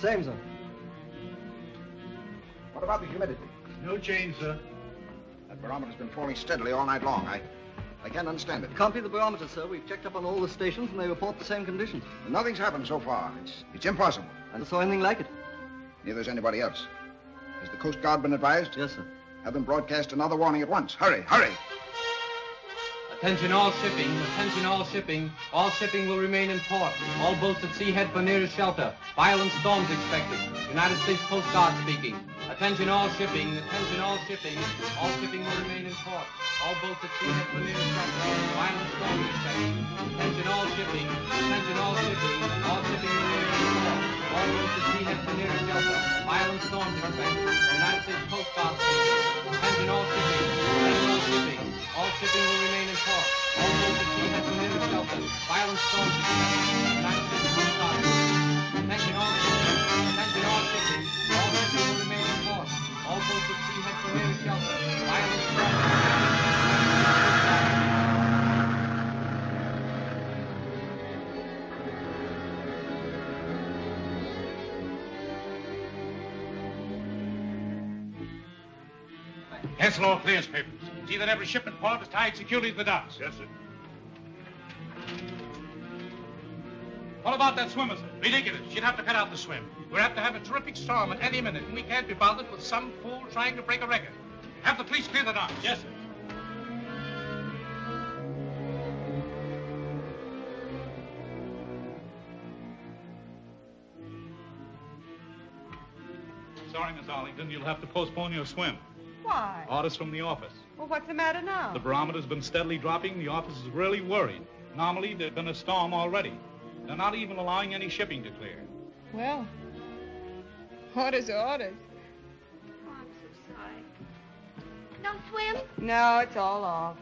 Same, sir. What about the humidity? No change, sir. That barometer's been falling steadily all night long. I can't understand it. Can't be the barometer, sir. We've checked up on all the stations, and they report the same conditions. Nothing's happened so far. It's impossible. I never saw anything like it. Neither has anybody else. Has the Coast Guard been advised? Yes, sir. Have them broadcast another warning at once. Hurry, hurry! Attention all shipping. Attention all shipping. All shipping will remain in port. All boats at sea head for nearest shelter. Violent storms expected. United States Coast Guard speaking. Attention all shipping. Attention all shipping. All shipping will remain in port. All boats at sea head for nearest shelter. Violent storms expected. Attention all shipping. Attention all shipping. All shipping will remain in port. All boats at sea head for nearest shelter. Violent storms expected. United States Coast Guard speaking. Attention all shipping. Attention all shipping. All shipping will remain in port. All boats at sea head for nearest shelter. Violent storms expected. United States Coast Guard speaking. Attention all shipping. Attention all shipping. All shipping will remain in port. All boats at sea head for nearest shelter. Violent storms expected. Cancel all clearance papers. See that every ship in port is tied securely to the docks. Yes, sir. What about that swimmer, sir? Ridiculous. She'd have to cut out the swim. We're apt to have a terrific storm at any minute, and we can't be bothered with some fool trying to break a record. Have the police clear the docks. Yes, sir. Sorry, Miss Arlington, you'll have to postpone your swim. Why? Orders from the office. Well, what's the matter now? The barometer's been steadily dropping. The office is really worried. Normally, there'd been a storm already. They're not even allowing any shipping to clear. Well, orders are orders. Oh, I'm so sorry. No swim? No, it's all off.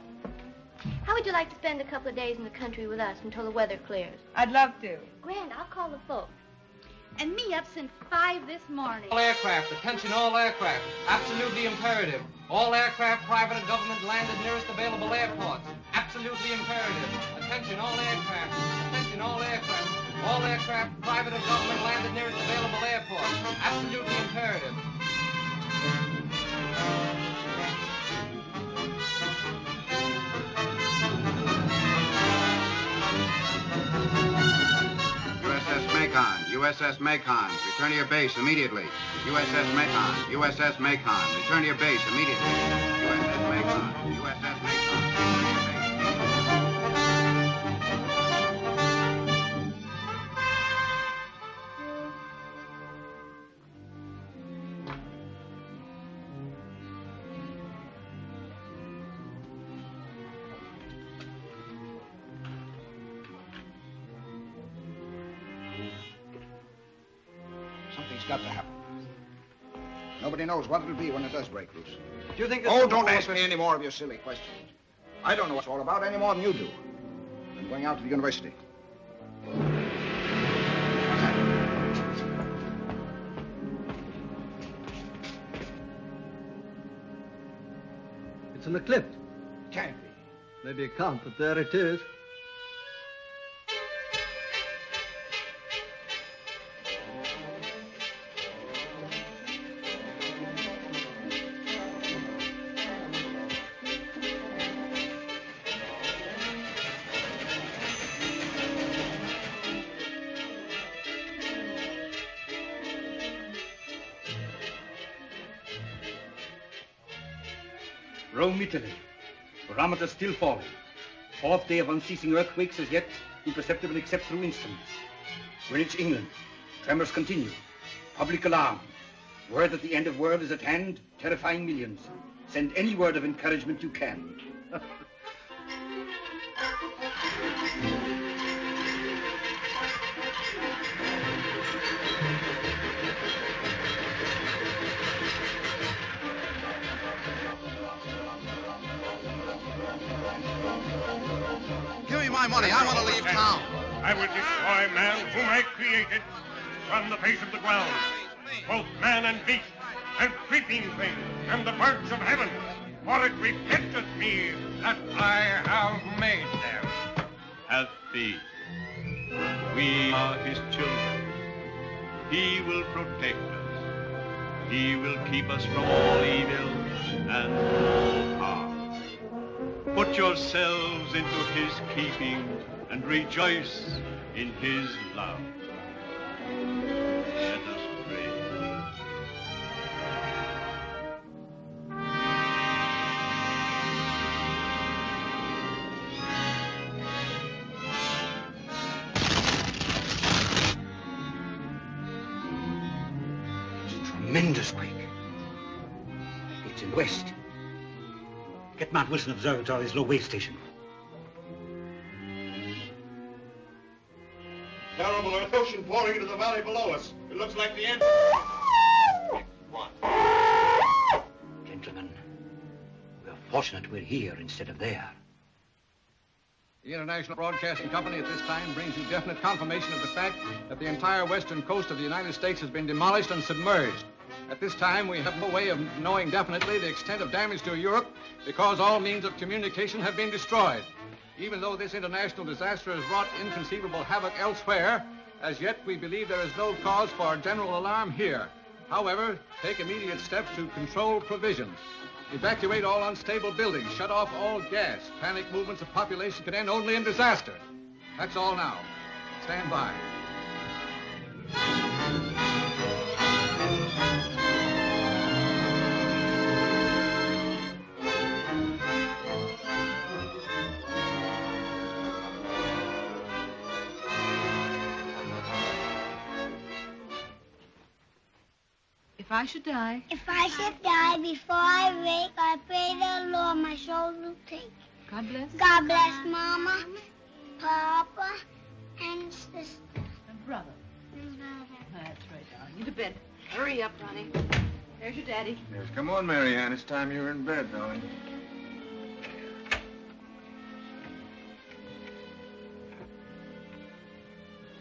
How would you like to spend a couple of days in the country with us until the weather clears? I'd love to. Grand, I'll call the folks. And me up since 5 this morning. All aircraft, attention all aircraft. Absolutely imperative. All aircraft, private and government, land at nearest available airports. Absolutely imperative. Attention all aircraft. Attention all aircraft. All aircraft, private or government, land at nearest available airports. Absolutely imperative. USS Macon, return to your base immediately. USS Macon, USS Macon, return to your base immediately. USS Macon, USS Macon. Got to happen. Nobody knows what it'll be when it does break loose. Do you think... Oh, don't ask me any more of your silly questions. I don't know what it's all about any more than you do. I'm going out to the university. It's an eclipse. Can't be. Maybe it can't, but there it is. Rome, Italy. Barometer still falling. Fourth day of unceasing earthquakes as yet imperceptible except through instruments. Greenwich, England. Tremors continue. Public alarm. Word that the end of world is at hand, terrifying millions. Send any word of encouragement you can. My money. I want to leave town. I will destroy man whom I created from the face of the ground, both man and beast, and creeping things, and the birds of heaven, for it repenteth me that I have made them. Have faith. We are his children. He will protect us. He will keep us from all evil and all harm. Put yourselves into his keeping and rejoice in his love. Let us pray. Tremendous quake. It's in the west. Get Mount Wilson Observatory's low wave station. Terrible earthquake pouring into the valley below us. It looks like the end. Gentlemen, we're fortunate we're here instead of there. The International Broadcasting Company at this time brings you definite confirmation of the fact that the entire western coast of the United States has been demolished and submerged. At this time, we have no way of knowing definitely the extent of damage to Europe because all means of communication have been destroyed. Even though this international disaster has wrought inconceivable havoc elsewhere, as yet we believe there is no cause for general alarm here. However, take immediate steps to control provisions. Evacuate all unstable buildings, shut off all gas. Panic movements of population can end only in disaster. That's all now. Stand by. If I should die. If I should die before I wake, I pray the Lord my soul will take. God bless. God bless Mama, Papa, and sister. And brother. That's right, darling. You to bed. Hurry up, Ronnie. There's your daddy. Yes, come on, Mary Ann. It's time you were in bed, darling.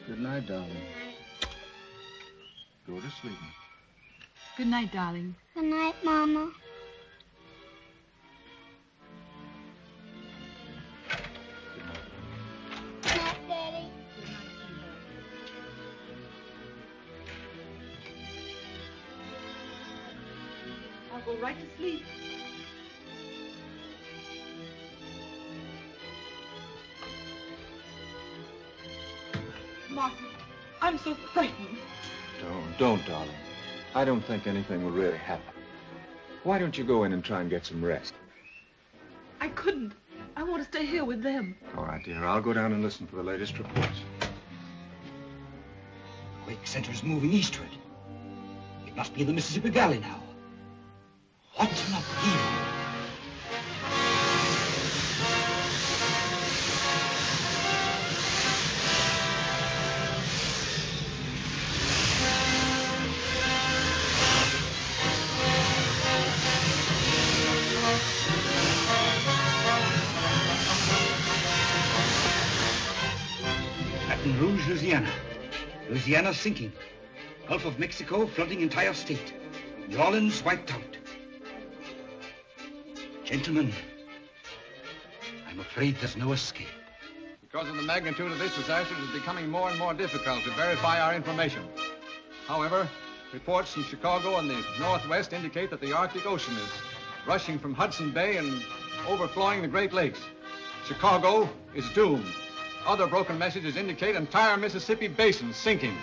Good night, darling. Go to sleep. Good night, darling. Good night, Mama. Good night, Daddy. I'll go right to sleep. Martin, I'm so frightened. Don't, darling. I don't think anything will really happen. Why don't you go in and try and get some rest? I couldn't. I want to stay here with them. All right, dear. I'll go down and listen for the latest reports. The quake center's moving eastward. It must be in the Mississippi Valley now. What's an upheaval? Rouge, Louisiana. Louisiana sinking. Gulf of Mexico flooding entire state. New Orleans wiped out. Gentlemen, I'm afraid there's no escape. Because of the magnitude of this disaster, it is becoming more and more difficult to verify our information. However, reports from Chicago and the Northwest indicate that the Arctic Ocean is rushing from Hudson Bay and overflowing the Great Lakes. Chicago is doomed. Other broken messages indicate entire Mississippi basin sinking.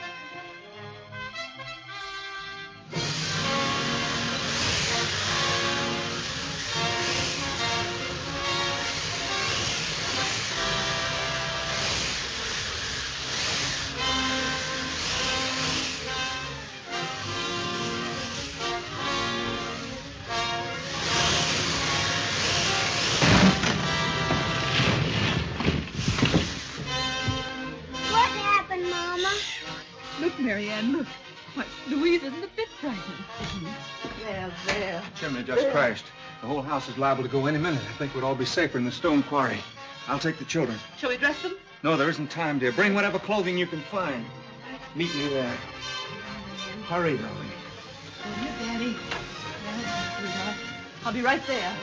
Marianne, look. Why, Louise isn't a bit frightened. There. Chimney just crashed. The whole house is liable to go any minute. I think we'd all be safer in the stone quarry. I'll take the children. Shall we dress them? No, there isn't time, dear. Bring whatever clothing you can find. Meet me there. Hurry, darling. Oh, here, Daddy. Yes, sweetheart. I'll be right there.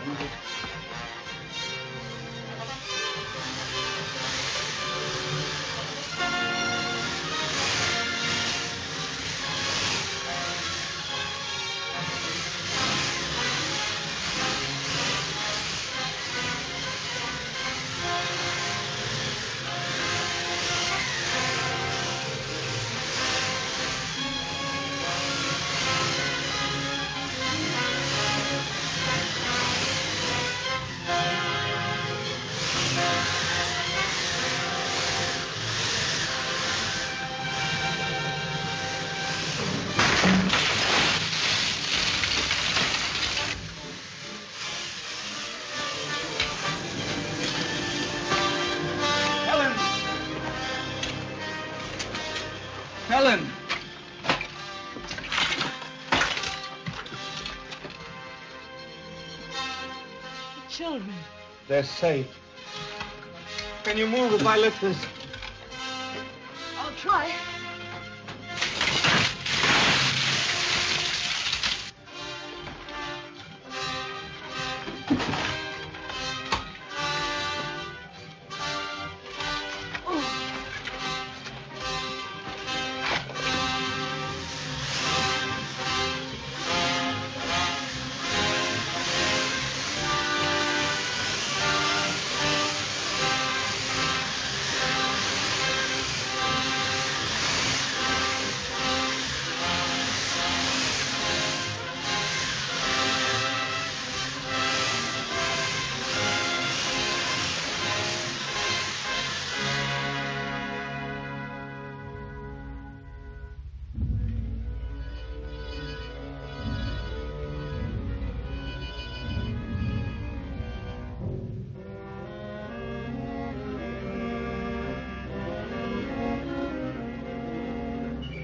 children. They're safe. Can you move if I lift this? I'll try.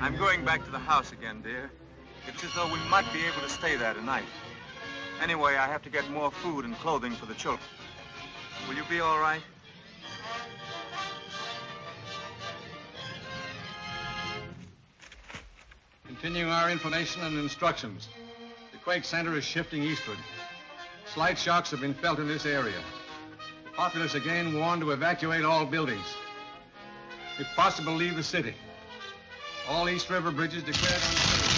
I'm going back to the house again, dear. It's as though we might be able to stay there tonight. Anyway, I have to get more food and clothing for the children. Will you be all right? Continuing our information and instructions. The quake center is shifting eastward. Slight shocks have been felt in this area. The populace again warned to evacuate all buildings. If possible, leave the city. All East River bridges declared unsafe.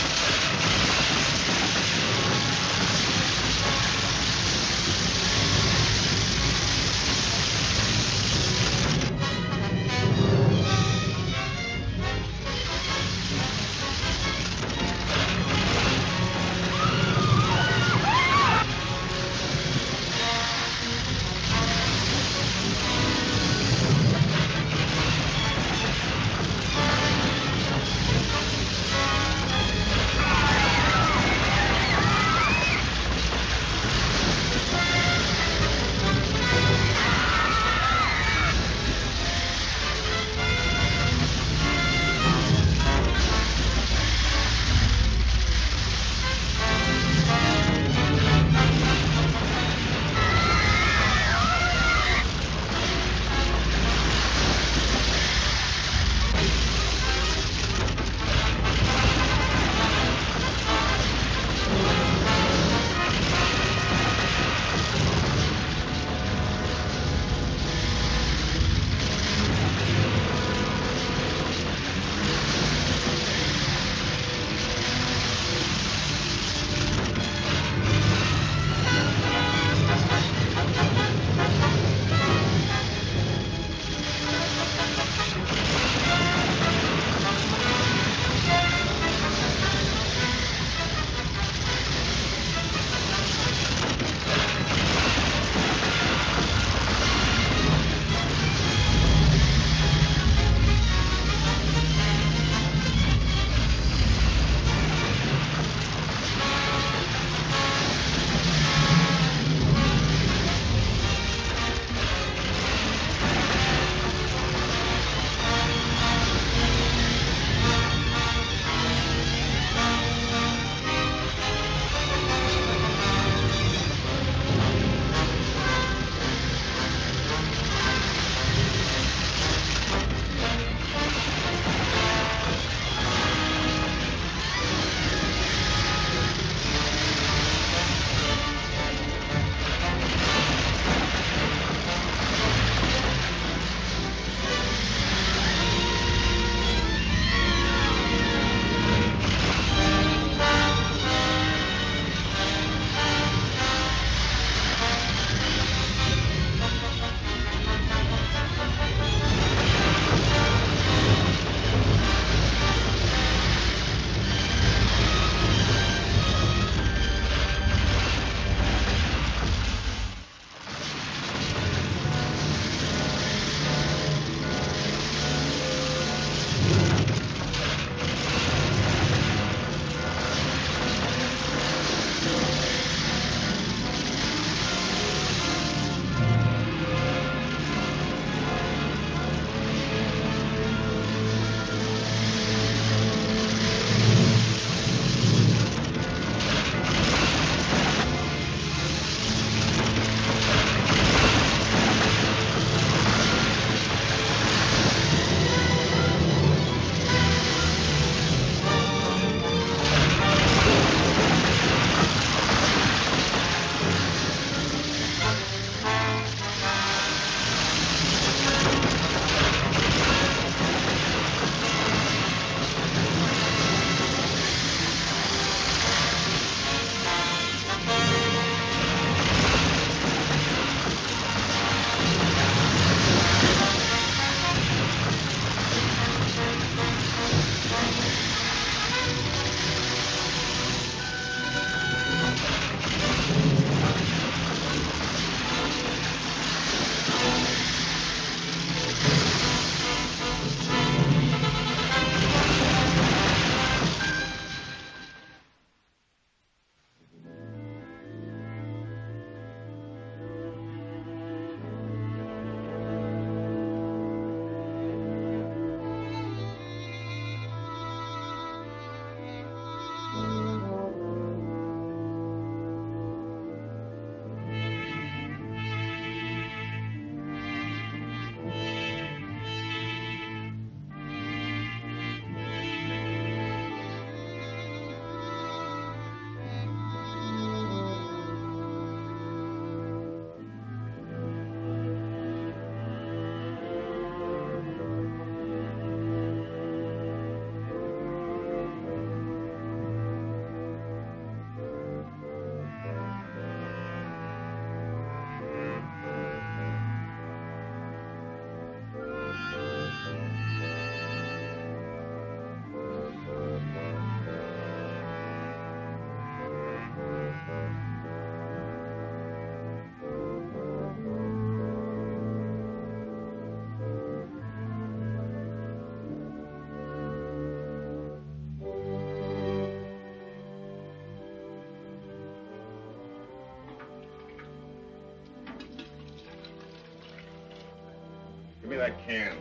Give me that can.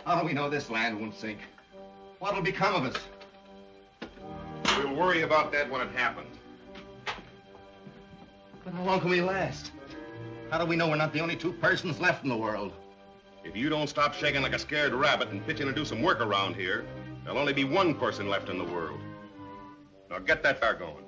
How do we know this land won't sink? What'll become of us? We'll worry about that when it happens. But how long can we last? How do we know we're not the only two persons left in the world? If you don't stop shaking like a scared rabbit and pitch in and do some work around here, there'll only be one person left in the world. Now get that fire going.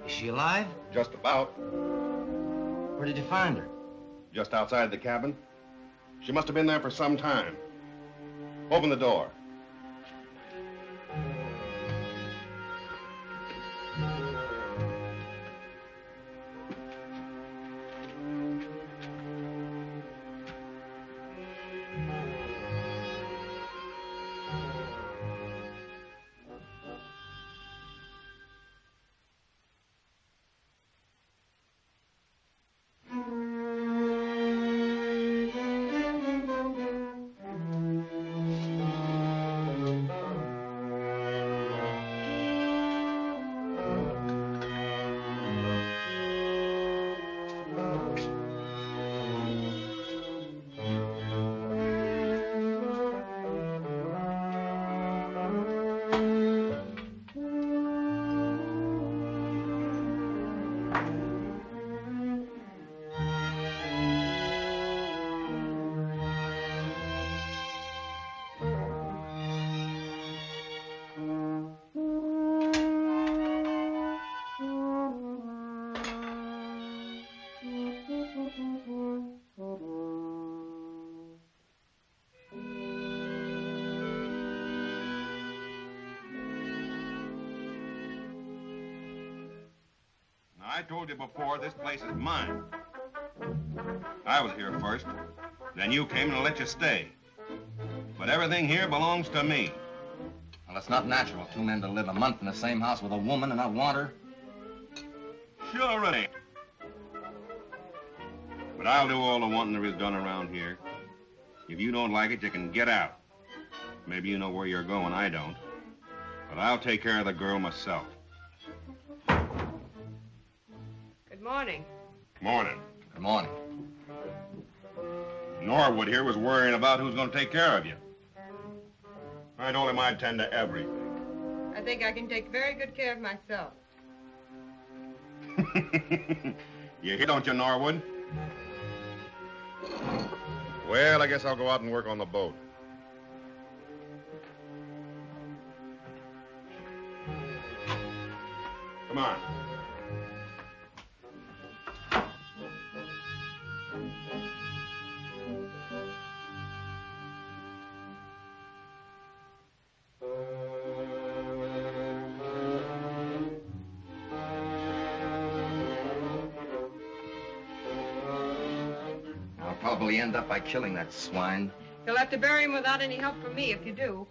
Is she alive? Just about. Where did you find her? Just outside the cabin. She must have been there for some time. Open the door. I told you before, this place is mine. I was here first. Then you came and I let you stay. But everything here belongs to me. Well, it's not natural. Two men to live a month in the same house with a woman and not want her. Sure it ain't. But I'll do all the wanting there is done around here. If you don't like it, you can get out. Maybe you know where you're going, I don't. But I'll take care of the girl myself. Good morning. Morning. Good morning. Norwood here was worrying about who's going to take care of you. I told him I'd tend to everything. I think I can take very good care of myself. You hear, don't you, Norwood? Well, I guess I'll go out and work on the boat. Come on. Probably end up by killing that swine. You'll have to bury him without any help from me if you do.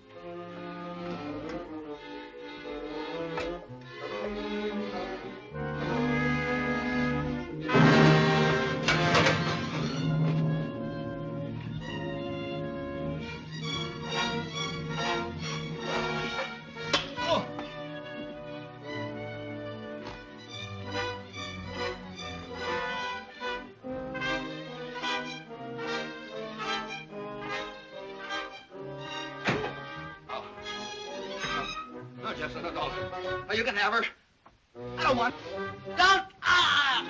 You can have her. I don't want. Don't! Ah!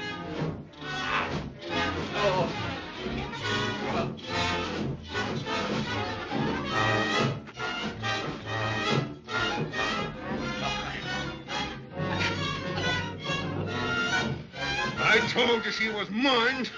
Oh. I told you she was mine.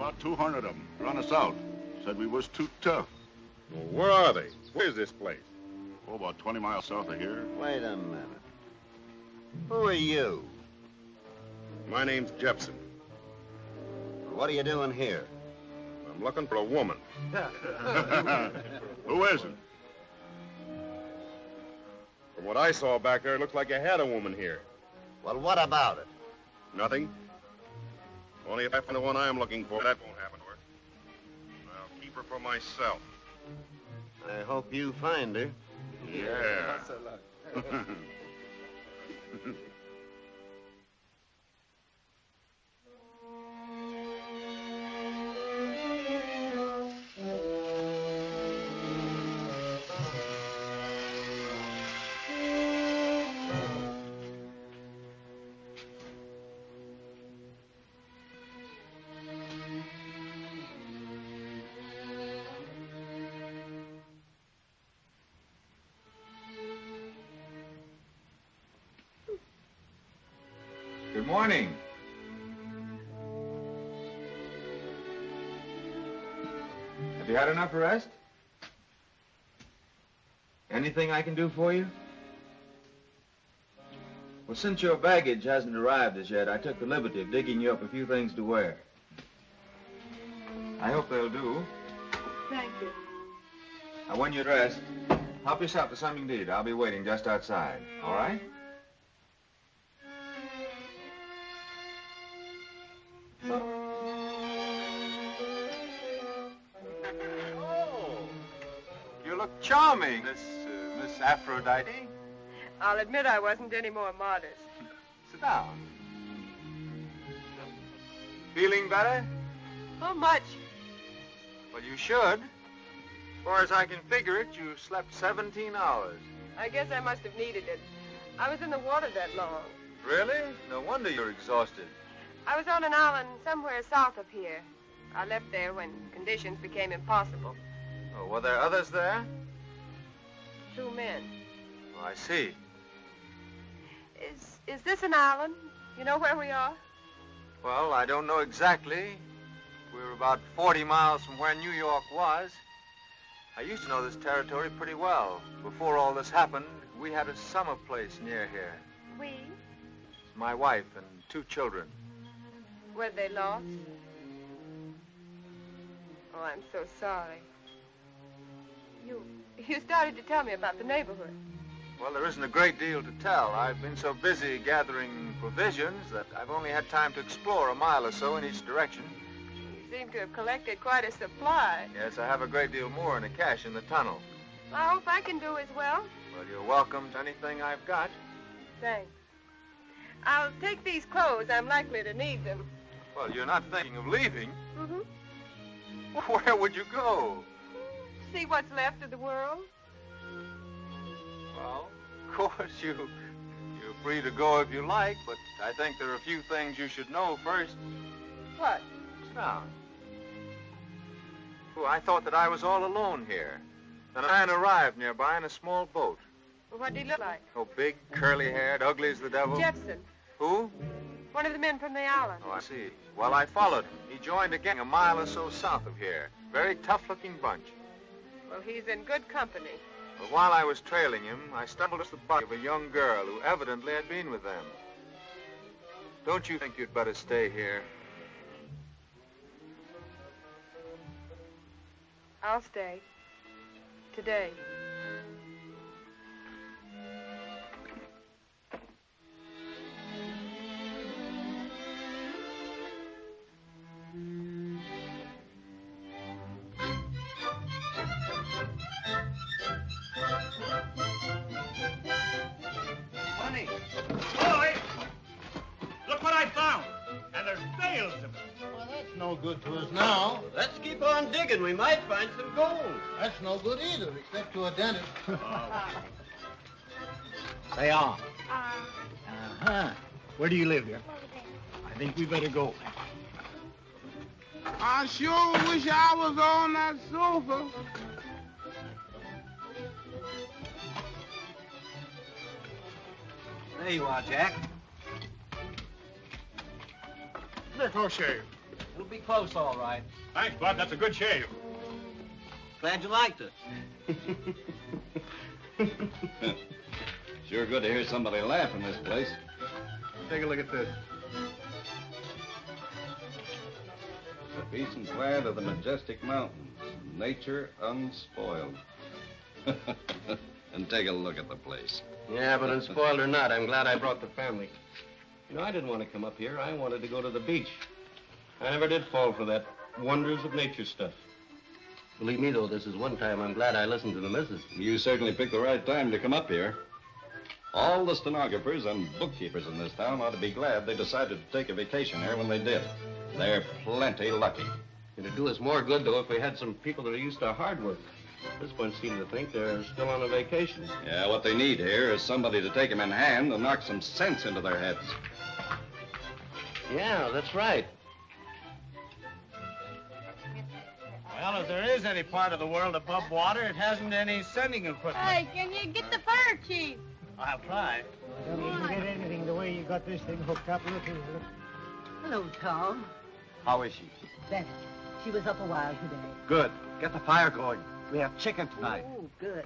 About 200 of them. Run us out. Said we was too tough. Well, where are they? Where's this place? Oh, about 20 miles south of here. Wait a minute. Who are you? My name's Jepson. What are you doing here? I'm looking for a woman. Who isn't? From what I saw back there, it looks like you had a woman here. Well, what about it? Nothing. Only if I find the one I'm looking for, that won't happen to her. I'll keep her for myself. I hope you find her. Yeah. Good morning. Have you had enough rest? Anything I can do for you? Well, since your baggage hasn't arrived as yet, I took the liberty of digging you up a few things to wear. I hope they'll do. Thank you. Now, when you're dressed, help yourself to something to eat. I'll be waiting just outside. All right? You look charming, Miss Aphrodite. I'll admit I wasn't any more modest. Sit down. Feeling better? Not much. Well, you should. As far as I can figure it, you slept 17 hours. I guess I must have needed it. I was in the water that long. Really? No wonder you're exhausted. I was on an island somewhere south of here. I left there when conditions became impossible. Oh, were there others there? 2 men. Oh, I see. Is this an island? You know where we are? Well, I don't know exactly. We're about 40 miles from where New York was. I used to know this territory pretty well. Before all this happened, we had a summer place near here. We? My wife and 2 children. Were they lost? Oh, I'm so sorry. You started to tell me about the neighborhood. Well, there isn't a great deal to tell. I've been so busy gathering provisions that I've only had time to explore a mile or so in each direction. You seem to have collected quite a supply. Yes, I have a great deal more in the cache in the tunnel. I hope I can do as well. Well, you're welcome to anything I've got. Thanks. I'll take these clothes. I'm likely to need them. Well, you're not thinking of leaving. Mm-hmm. Where would you go? See what's left of the world. Well, of course, you're free to go if you like, but I think there are a few things you should know first. What? Sit down. Oh, I thought that I was all alone here. Then a man arrived nearby in a small boat. Well, what did he look like? Oh, big, curly-haired, ugly as the devil. Jepson. Who? One of the men from the island. Oh, I see. Well, I followed him. He joined a gang a mile or so south of here. Very tough-looking bunch. Well, he's in good company. But while I was trailing him, I stumbled across the body of a young girl who evidently had been with them. Don't you think you'd better stay here? I'll stay. Today. Money. Boy, look what I found. And there's bales of it. Well, that's no good to us now. Let's keep on digging. We might find some gold. That's no good either, except to a dentist. Say on. Uh-huh. Where do you live here? I think we better go. I sure wish I was on that sofa. There you are, Jack. Ricochet. It'll be close, all right. Thanks, Bud. That's a good shave. Glad you liked it. Sure good to hear somebody laugh in this place. Take a look at this. The peace and quiet of the majestic mountains. Nature unspoiled. And take a look at the place. Yeah, but unspoiled or not, I'm glad I brought the family. You know, I didn't want to come up here. I wanted to go to the beach. I never did fall for that wonders of nature stuff. Believe me, though, this is one time I'm glad I listened to the missus. You certainly picked the right time to come up here. All the stenographers and bookkeepers in this town ought to be glad they decided to take a vacation here when they did. They're plenty lucky. It'd do us more good, though, if we had some people that are used to hard work. This one seems to think they're still on a vacation. Yeah, what they need here is somebody to take them in hand and knock some sense into their heads. Yeah, that's right. Well, if there is any part of the world above water, it hasn't any sending equipment. Hey, can you get the fire chief? I'll try. I don't even get anything the way you got this thing hooked up. Look here. Look. Hello, Tom. How is she? Better. She was up a while today. Good. Get the fire going. We have chicken tonight. Oh, good.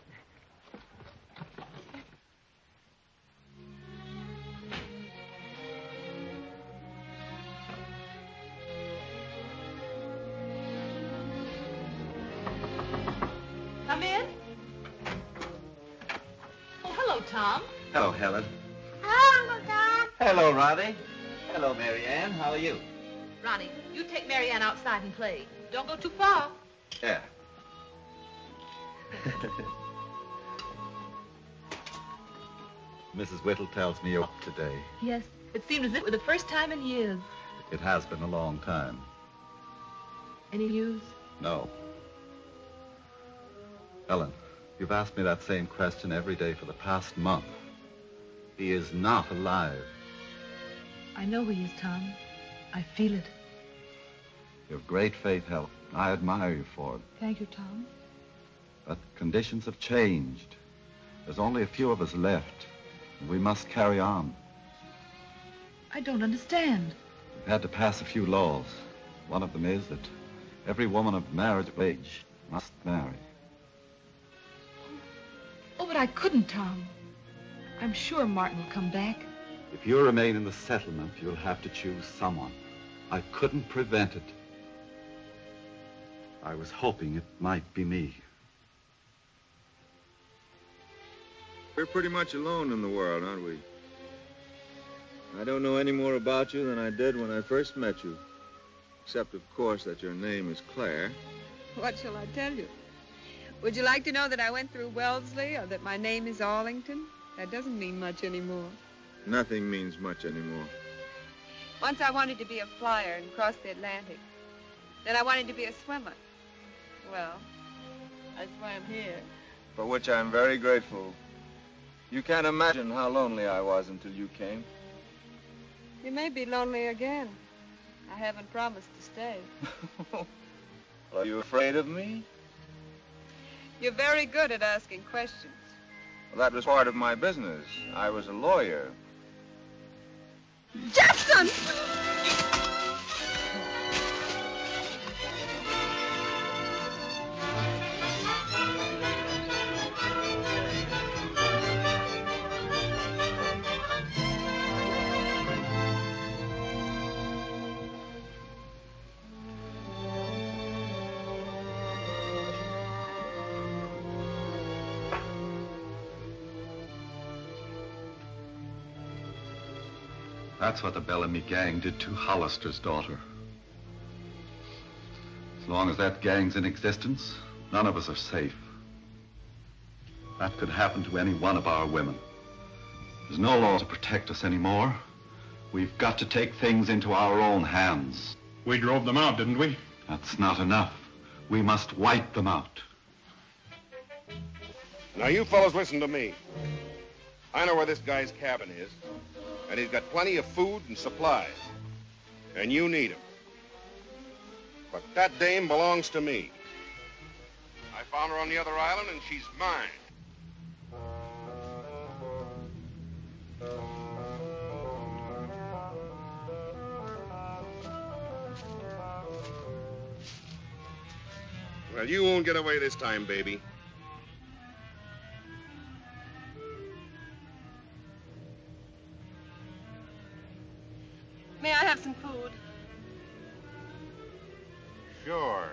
Come in. Oh, hello, Tom. Hello, Helen. Hello, Uncle Tom. Hello, Roddy. Hello, Mary Ann. How are you? Ronnie, you take Mary Ann outside and play. Don't go too far. Yeah. Mrs. Whittle tells me you're up today. Yes, it seemed as if it were the first time in years. It has been a long time. Any news? No. Helen, you've asked me that same question every day for the past month. He is not alive. I know he is, Tom. I feel it. You have great faith, Helen. I admire you for it. Thank you, Tom. But conditions have changed. There's only a few of us left. And we must carry on. I don't understand. We've had to pass a few laws. One of them is that every woman of marriage age must marry. Oh, but I couldn't, Tom. I'm sure Martin will come back. If you remain in the settlement, you'll have to choose someone. I couldn't prevent it. I was hoping it might be me. We're pretty much alone in the world, aren't we? I don't know any more about you than I did when I first met you. Except, of course, that your name is Claire. What shall I tell you? Would you like to know that I went through Wellesley or that my name is Arlington? That doesn't mean much anymore. Nothing means much anymore. Once I wanted to be a flyer and cross the Atlantic. Then I wanted to be a swimmer. Well, I swam here. For which I'm very grateful. You can't imagine how lonely I was until you came. You may be lonely again. I haven't promised to stay. Are you afraid of me? You're very good at asking questions. Well, that was part of my business. I was a lawyer. Jackson! That's what the Bellamy gang did to Hollister's daughter. As long as that gang's in existence, none of us are safe. That could happen to any one of our women. There's no law to protect us anymore. We've got to take things into our own hands. We drove them out, didn't we? That's not enough. We must wipe them out. Now, you fellows listen to me. I know where this guy's cabin is, and he's got plenty of food and supplies. And you need him. But that dame belongs to me. I found her on the other island, and she's mine. Well, you won't get away this time, baby. May I have some food? Sure.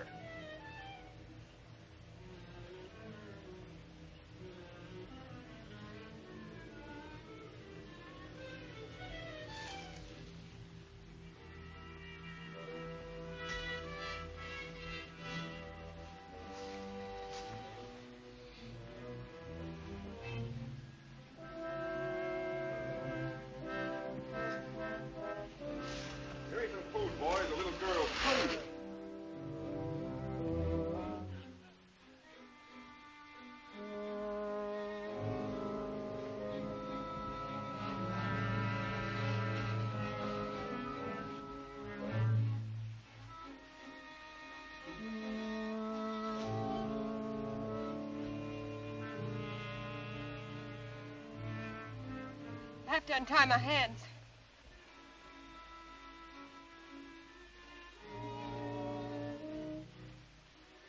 I have to untie my hands.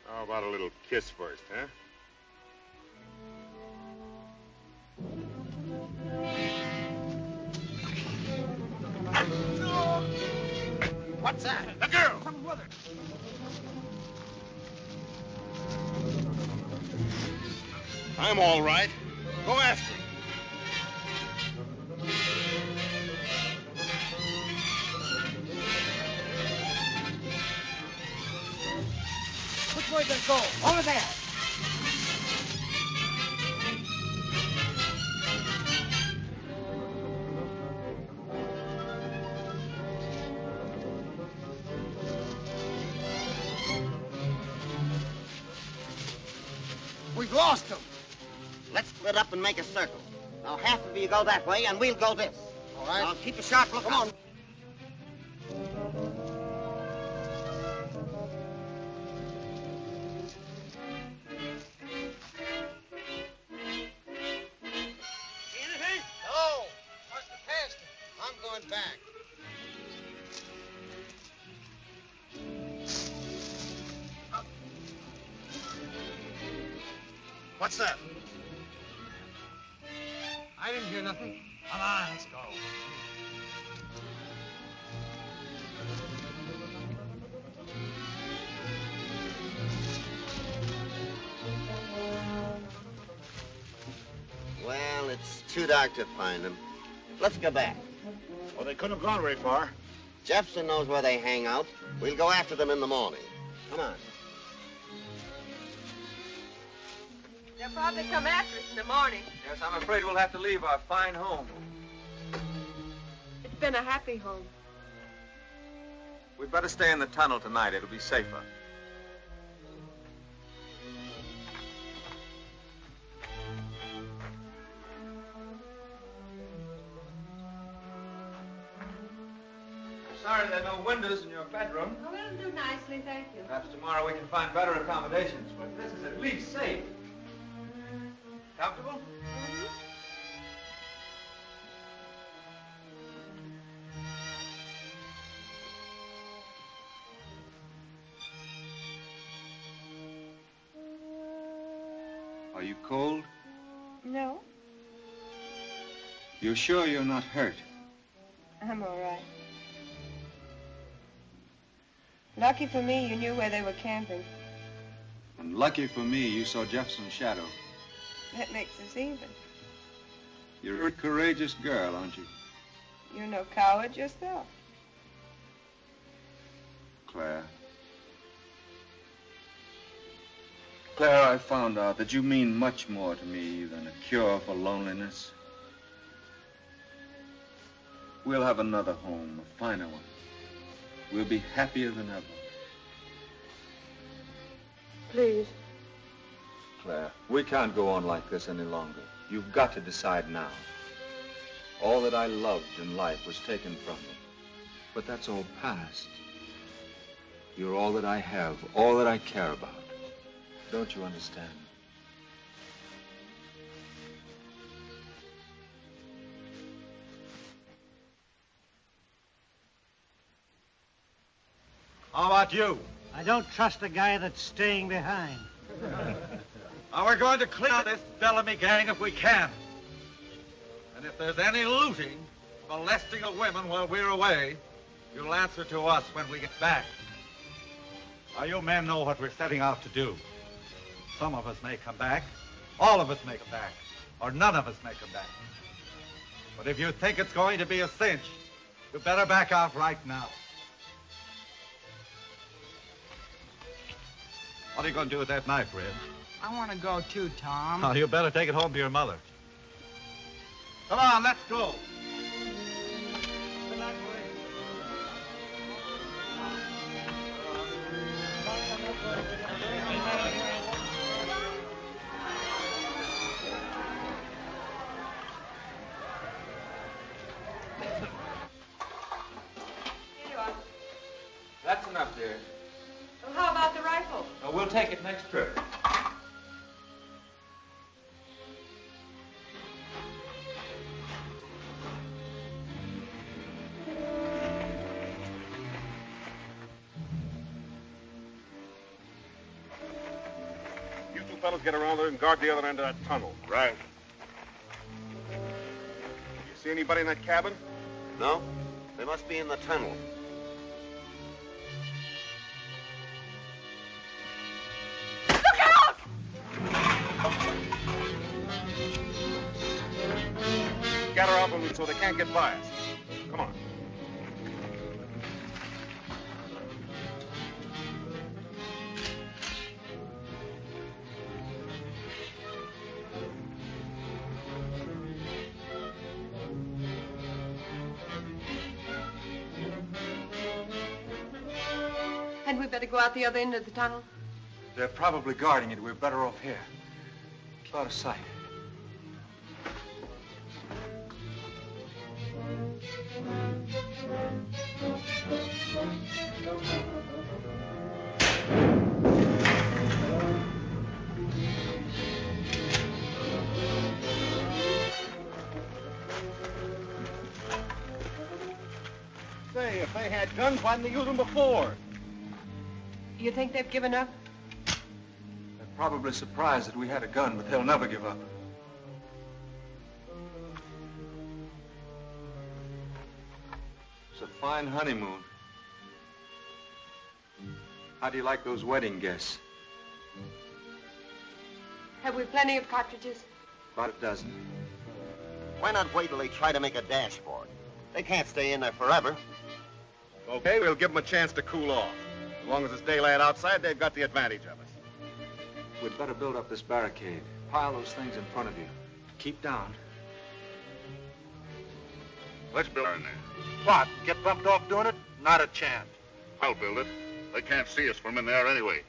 How about a little kiss first, huh? What's that? The girl! Come with her. I'm all right. Go after her. Which way did it go? Over there. We've lost him. Let's split up and make a circle. Now, half of you go that way, and we'll go this. All right. Now, keep a sharp look. Come on. Anything? No. Must have passed him. I'm going back. What's that? I didn't hear nothing. Come on, let's go. Well, it's too dark to find them. Let's go back. Well, they couldn't have gone very far. Jefferson knows where they hang out. We'll go after them in the morning. Come on. They'll probably come after us in the morning. Yes, I'm afraid we'll have to leave our fine home. It's been a happy home. We'd better stay in the tunnel tonight. It'll be safer. Sorry there are no windows in your bedroom. Oh, it'll do nicely, thank you. Perhaps tomorrow we can find better accommodations, but this is at least safe. Comfortable? Are you cold? No, You're sure you're not hurt? I'm all right. Lucky for me, you knew where they were camping. And lucky for me, you saw Jefferson's shadow. That makes us even. You're a courageous girl, aren't you? You're no coward yourself. Claire. Claire, I found out that you mean much more to me than a cure for loneliness. We'll have another home, a finer one. We'll be happier than ever. Please. Claire, we can't go on like this any longer. You've got to decide now. All that I loved in life was taken from me. But that's all past. You're all that I have, all that I care about. Don't you understand? How about you? I don't trust a guy that's staying behind. Now, we're going to clean out this Bellamy gang if we can. And if there's any looting, molesting of women while we're away, you'll answer to us when we get back. Now, you men know what we're setting out to do. Some of us may come back, all of us may come back, or none of us may come back. But if you think it's going to be a cinch, you better back out right now. What are you going to do with that knife, Red? I want to go too, Tom. Oh, you better take it home to your mother. Come on, let's go. That's enough, dear. Well, how about the rifle? We'll take it next trip. You two fellas get around there and guard the other end of that tunnel. Right. You see anybody in that cabin? No? They must be in the tunnel. Gather up them so they can't get by us. Come on. Hadn't we better go out the other end of the tunnel? They're probably guarding it. We're better off here. It's out of sight. Say, if they had guns, why didn't they use them before? You think they've given up? They're probably surprised that we had a gun, but they'll never give up. It's a fine honeymoon. How do you like those wedding guests? Have we plenty of cartridges? About a dozen. Why not wait till they try to make a dash for it? They can't stay in there forever. Okay, we'll give them a chance to cool off. As long as it's daylight outside, they've got the advantage of us. We'd better build up this barricade. Pile those things in front of you. Keep down. Let's build in there. What? Get bumped off doing it? Not a chance. I'll build it. They can't see us from in there anyway.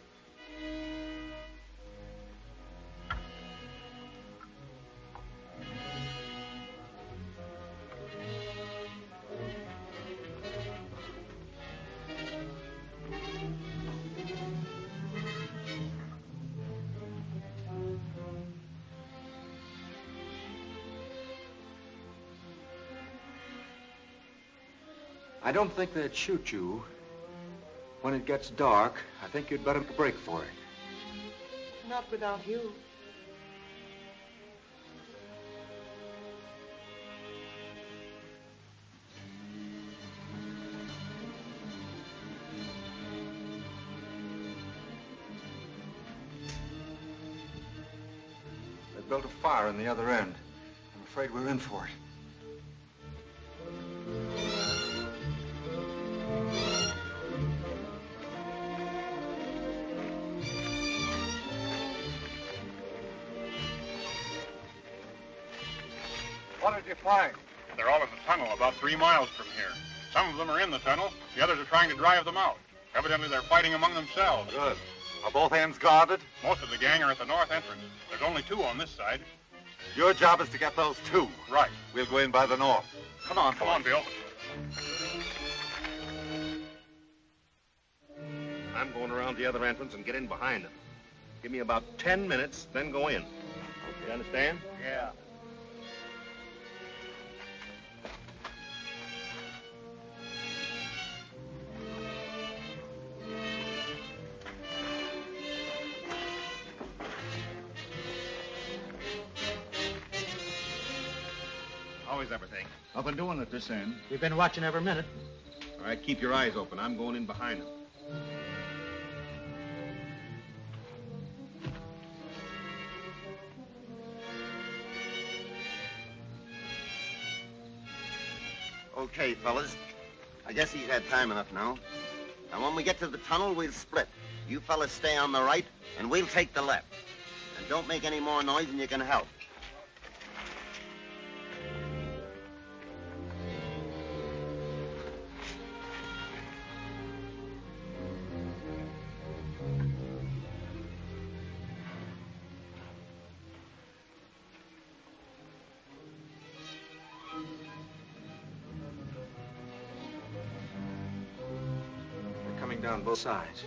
I don't think they'd shoot you. When it gets dark, I think you'd better break for it. Not without you. They built a fire in the other end. I'm afraid we're in for it. What did you find? They're all in the tunnel about 3 miles from here. Some of them are in the tunnel. The others are trying to drive them out. Evidently, they're fighting among themselves. Good. Are both ends guarded? Most of the gang are at the north entrance. There's only 2 on this side. Your job is to get those 2. Right. We'll go in by the north. Come on, Come on, Bill. I'm going around the other entrance and get in behind them. Give me about 10 minutes, then go in. You understand? Yeah. is everything? Up and doing it this end. We've been watching every minute. All right, keep your eyes open. I'm going in behind them. Okay, fellas. I guess he's had time enough now. And when we get to the tunnel, we'll split. You fellas stay on the right, and we'll take the left. And don't make any more noise than you can help. Down both sides.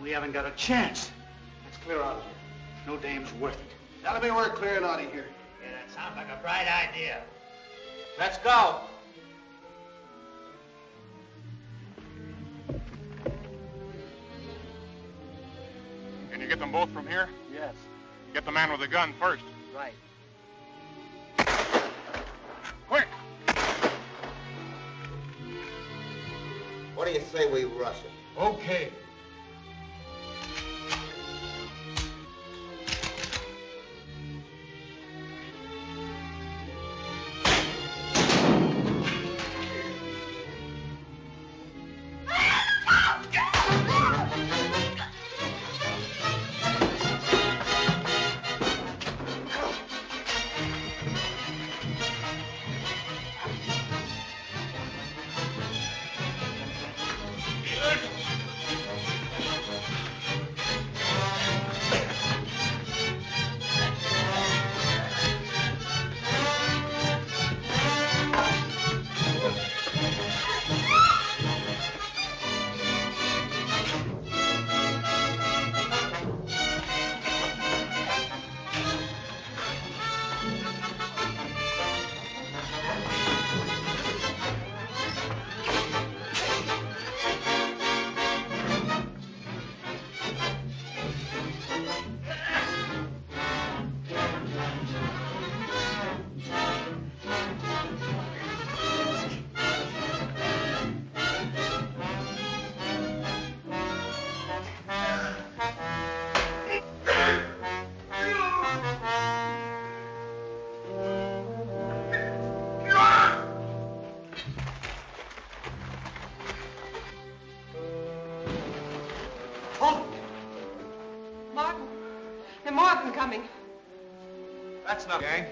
We haven't got a chance. Let's clear out of here. No dame's worth it. Tell me we're clearing out of here. Yeah, that sounds like a bright idea. Let's go. Can you get them both from here? Yes. Get the man with the gun first. Right. Quick! What do you say we rush it? Okay. That's not gang.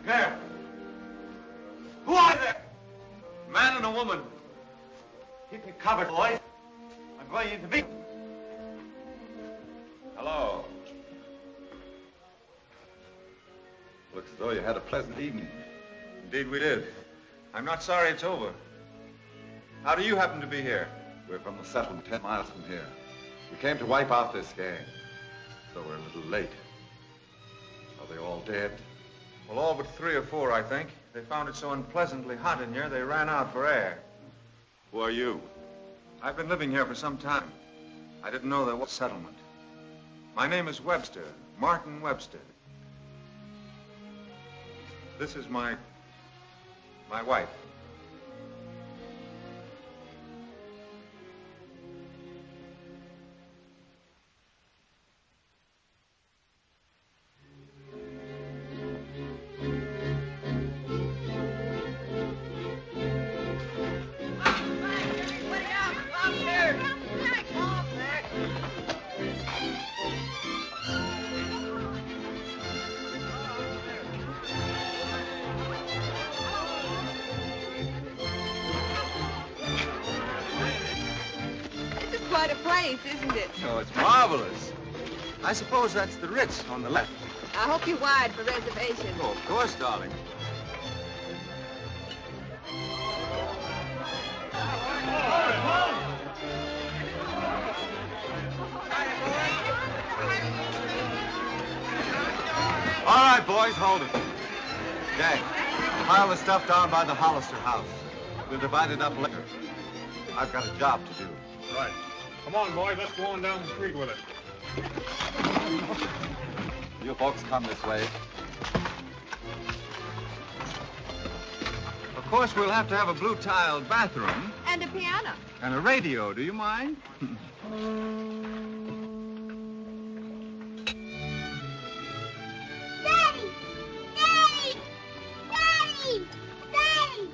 There. Who are there? A man and a woman. Keep me covered, boys. I'm going in to meet. Hello. Looks as though you had a pleasant evening. Indeed we did. I'm not sorry it's over. How do you happen to be here? We're from the settlement 10 miles from here. We came to wipe out this gang. So we're a little late. Are they all dead? Well, all but 3 or 4, I think. They found it so unpleasantly hot in here, they ran out for air. Who are you? I've been living here for some time. I didn't know there was a settlement. My name is Webster, Martin Webster. This is my wife. Quite a place, isn't it? Oh, it's marvelous. I suppose that's the Ritz on the left. I hope you wide for reservations. Oh, of course, darling. All right, boys, hold it. Gang, pile the stuff down by the Hollister house. We'll divide it up later. I've got a job to do. Right. Come on, boys, let's go on down the street with it. You folks come this way. Of course, we'll have to have a blue-tiled bathroom. And a piano. And a radio. Do you mind? Daddy! Daddy! Daddy! Daddy!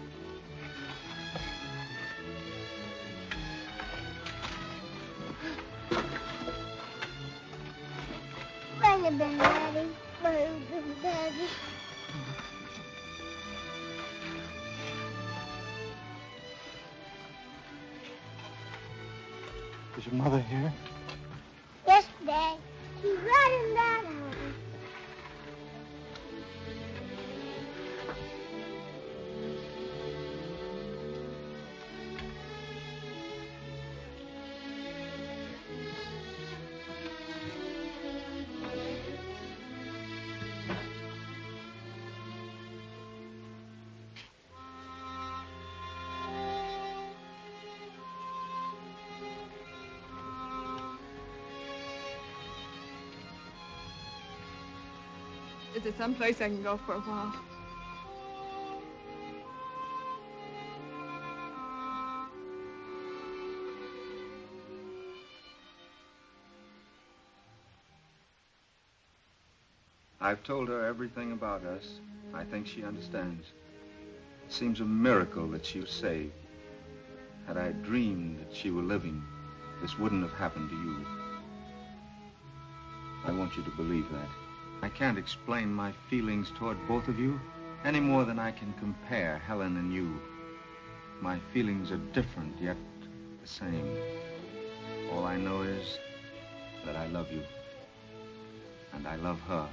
Bring it in, Daddy. Bring it in, Daddy. Is your mother here? Yes, Dad. She's right in that house. Is there some place I can go for a while? I've told her everything about us. I think she understands. It seems a miracle that she was saved. Had I dreamed that she were living, this wouldn't have happened to you. I want you to believe that. I can't explain my feelings toward both of you any more than I can compare Helen and you. My feelings are different, yet the same. All I know is that I love you, and I love her.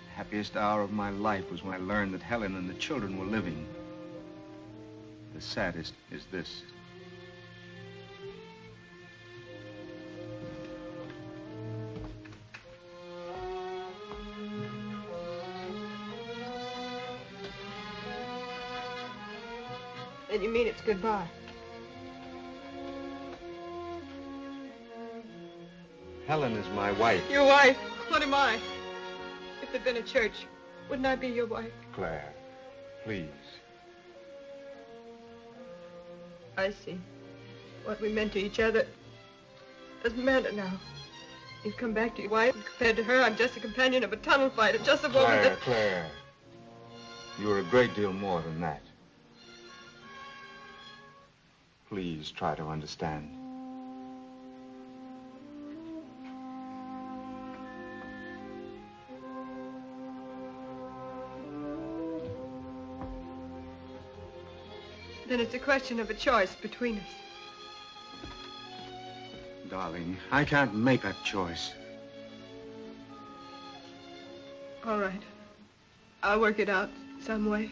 The happiest hour of my life was when I learned that Helen and the children were living. The saddest is this. Then you mean it's goodbye? Helen is my wife. Your wife? What am I? If there'd been a church, wouldn't I be your wife? Claire, please. I see. What we meant to each other doesn't matter now. You've come back to your wife, and compared to her, I'm just a companion of a tunnel fighter, just a woman that... Claire, you are a great deal more than that. Please try to understand. Then it's a question of a choice between us. Darling, I can't make that choice. All right. I'll work it out some way.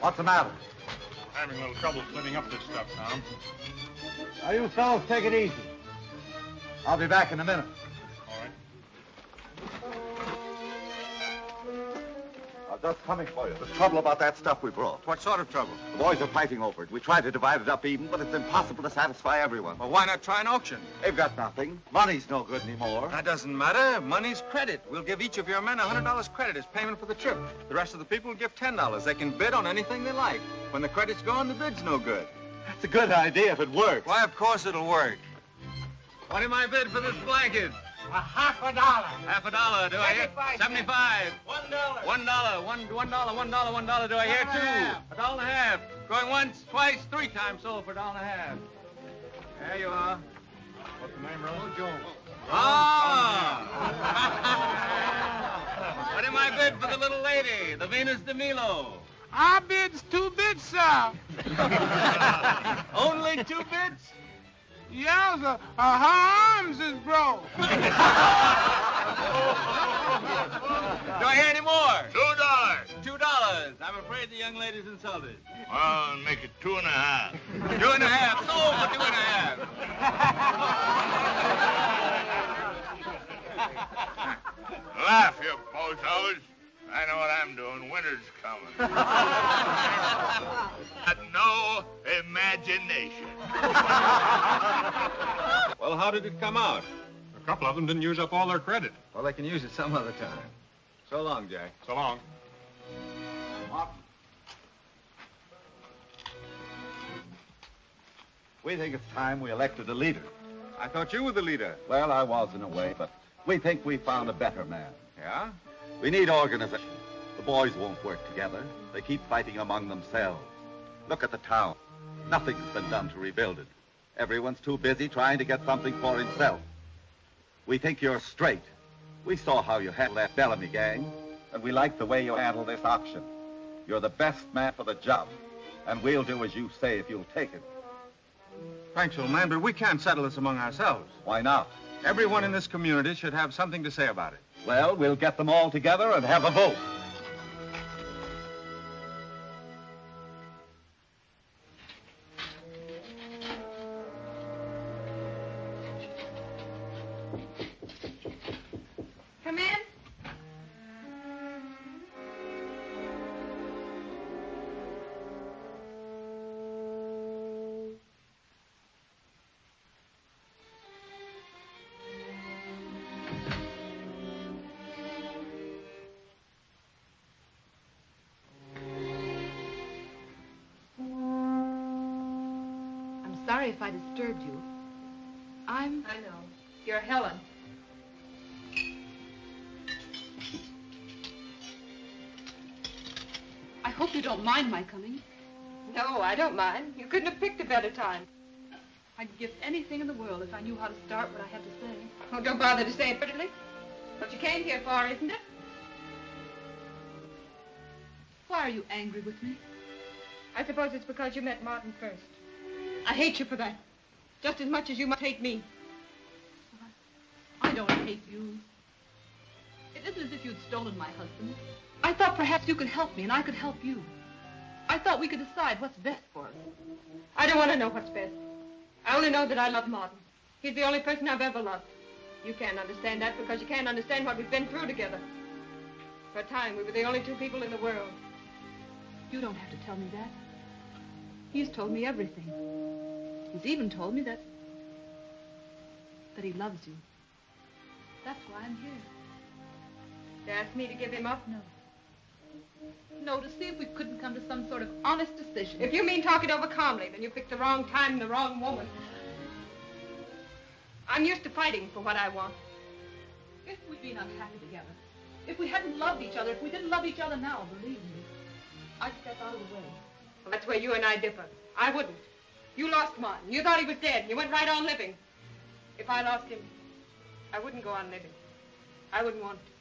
What's the matter? Having a little trouble cleaning up this stuff, Tom. Now, you fellas take it easy. I'll be back in a minute. All right. Just coming for you. There's trouble about that stuff we brought. What sort of trouble? The boys are fighting over it. We tried to divide it up even, but it's impossible to satisfy everyone. Well, why not try an auction? They've got nothing. Money's no good anymore. That doesn't matter. Money's credit. We'll give each of your men $100 credit as payment for the trip. The rest of the people will give $10. They can bid on anything they like. When the credit's gone, the bid's no good. That's a good idea if it works. Why, of course it'll work. What am I bid for this blanket? $50. Half a dollar, do I hear? 75. $1. $1. Do I hear? $2. $1.50. Going once, twice, 3 times sold for $1.50. There you are. What's the name, Rose? Jones. Ah! What am I bid for the little lady, the Venus de Milo? Our bid's 2 bids, sir. Only 2 bids? Yeah, sir. Her arms is broke. Do I hear any more? $2. $2. I'm afraid the young lady's insulted. Well, make it 2.5. 2.5. Sold for 2.5. Laugh, you bozos. I know what I'm doing. Winter's coming. Got no imagination. Well, how did it come out? A couple of them didn't use up all their credit. Well, they can use it some other time. So long, Jack. So long. We think it's time we elected a leader. I thought you were the leader. Well, I was in a way, but we think we found a better man. Yeah? We need organization. The boys won't work together. They keep fighting among themselves. Look at the town. Nothing's been done to rebuild it. Everyone's too busy trying to get something for himself. We think you're straight. We saw how you handled that Bellamy gang, and we like the way you handled this auction. You're the best man for the job, and we'll do as you say if you'll take it. Thanks, old man, but we can't settle this among ourselves. Why not? Everyone in this community should have something to say about it. Well, we'll get them all together and have a vote. Come in. Sorry if I disturbed you. I know. You're Helen. I hope you don't mind my coming. No, I don't mind. You couldn't have picked a better time. I'd give anything in the world if I knew how to start what I had to say. Oh, don't bother to say it prettily. What you came here for, isn't it? Why are you angry with me? I suppose it's because you met Martin first. I hate you for that. Just as much as you must hate me. I don't hate you. It isn't as if you'd stolen my husband. I thought perhaps you could help me and I could help you. I thought we could decide what's best for us. I don't want to know what's best. I only know that I love Martin. He's the only person I've ever loved. You can't understand that because you can't understand what we've been through together. For a time, we were the only 2 people in the world. You don't have to tell me that. He's told me everything. He's even told me that he loves you. That's why I'm here. To ask me to give him up? No. No, to see if we couldn't come to some sort of honest decision. If you mean talk it over calmly, then you picked the wrong time and the wrong woman. I'm used to fighting for what I want. If we'd been unhappy together, if we hadn't loved each other, if we didn't love each other now, believe me, I'd step out of the way. Well, that's where you and I differ. I wouldn't. You lost Martin. You thought he was dead. You went right on living. If I lost him, I wouldn't go on living. I wouldn't want to.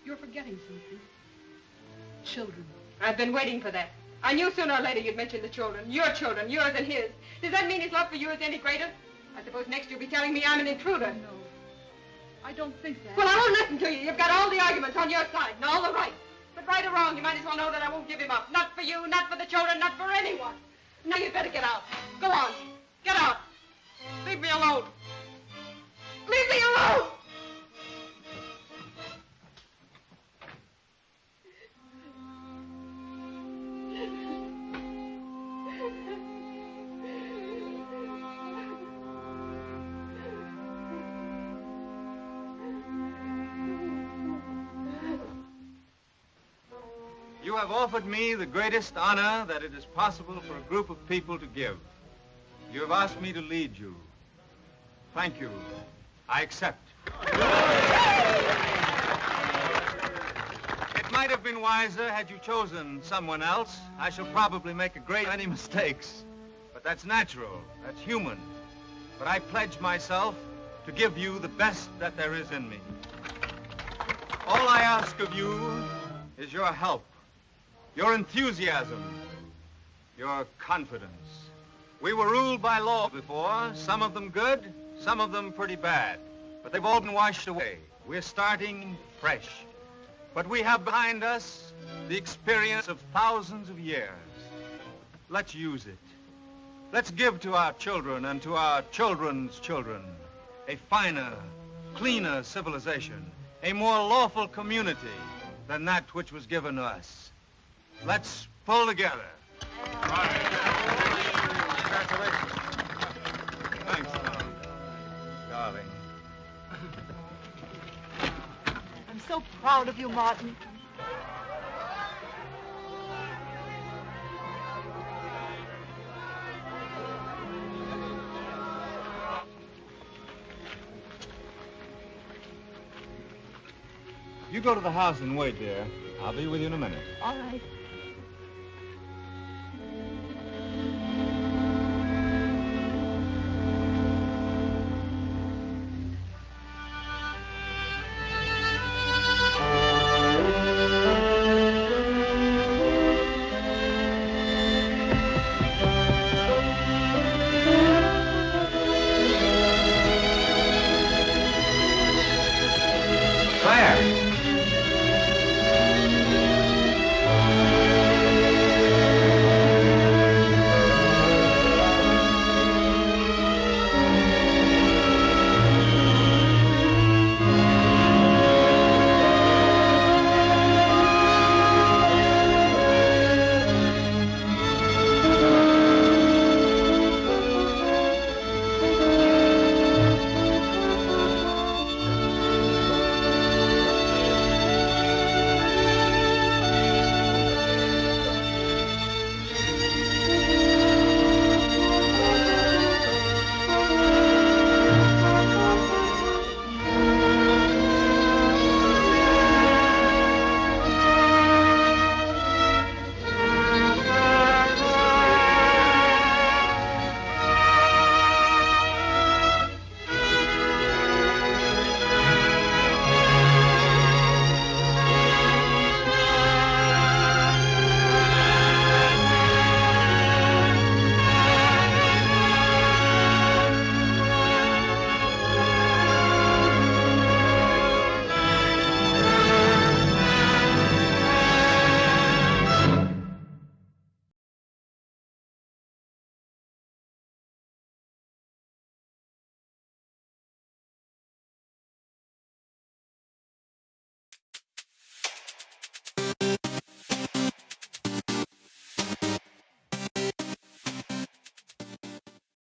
You're forgetting something. Children. I've been waiting for that. I knew sooner or later you'd mention the children. Your children, yours and his. Does that mean his love for you is any greater? I suppose next you'll be telling me I'm an intruder. No. I don't think that. Well, I won't listen to you. You've got all the arguments on your side and all the right. But right or wrong, you might as well know that I won't give him up. Not for you, not for the children, not for anyone. Now you'd better get out. Go on. Get out. Leave me alone. Leave me alone! You have offered me the greatest honor that it is possible for a group of people to give. You have asked me to lead you. Thank you. I accept. It might have been wiser had you chosen someone else. I shall probably make a great many mistakes. But that's natural. That's human. But I pledge myself to give you the best that there is in me. All I ask of you is your help, your enthusiasm, your confidence. We were ruled by law before, some of them good, some of them pretty bad. But they've all been washed away. We're starting fresh. But we have behind us the experience of thousands of years. Let's use it. Let's give to our children and to our children's children a finer, cleaner civilization, a more lawful community than that which was given us. Let's pull together. Congratulations. Thanks, Tom. Darling. I'm so proud of you, Martin. You go to the house and wait, dear. I'll be with you in a minute. All right.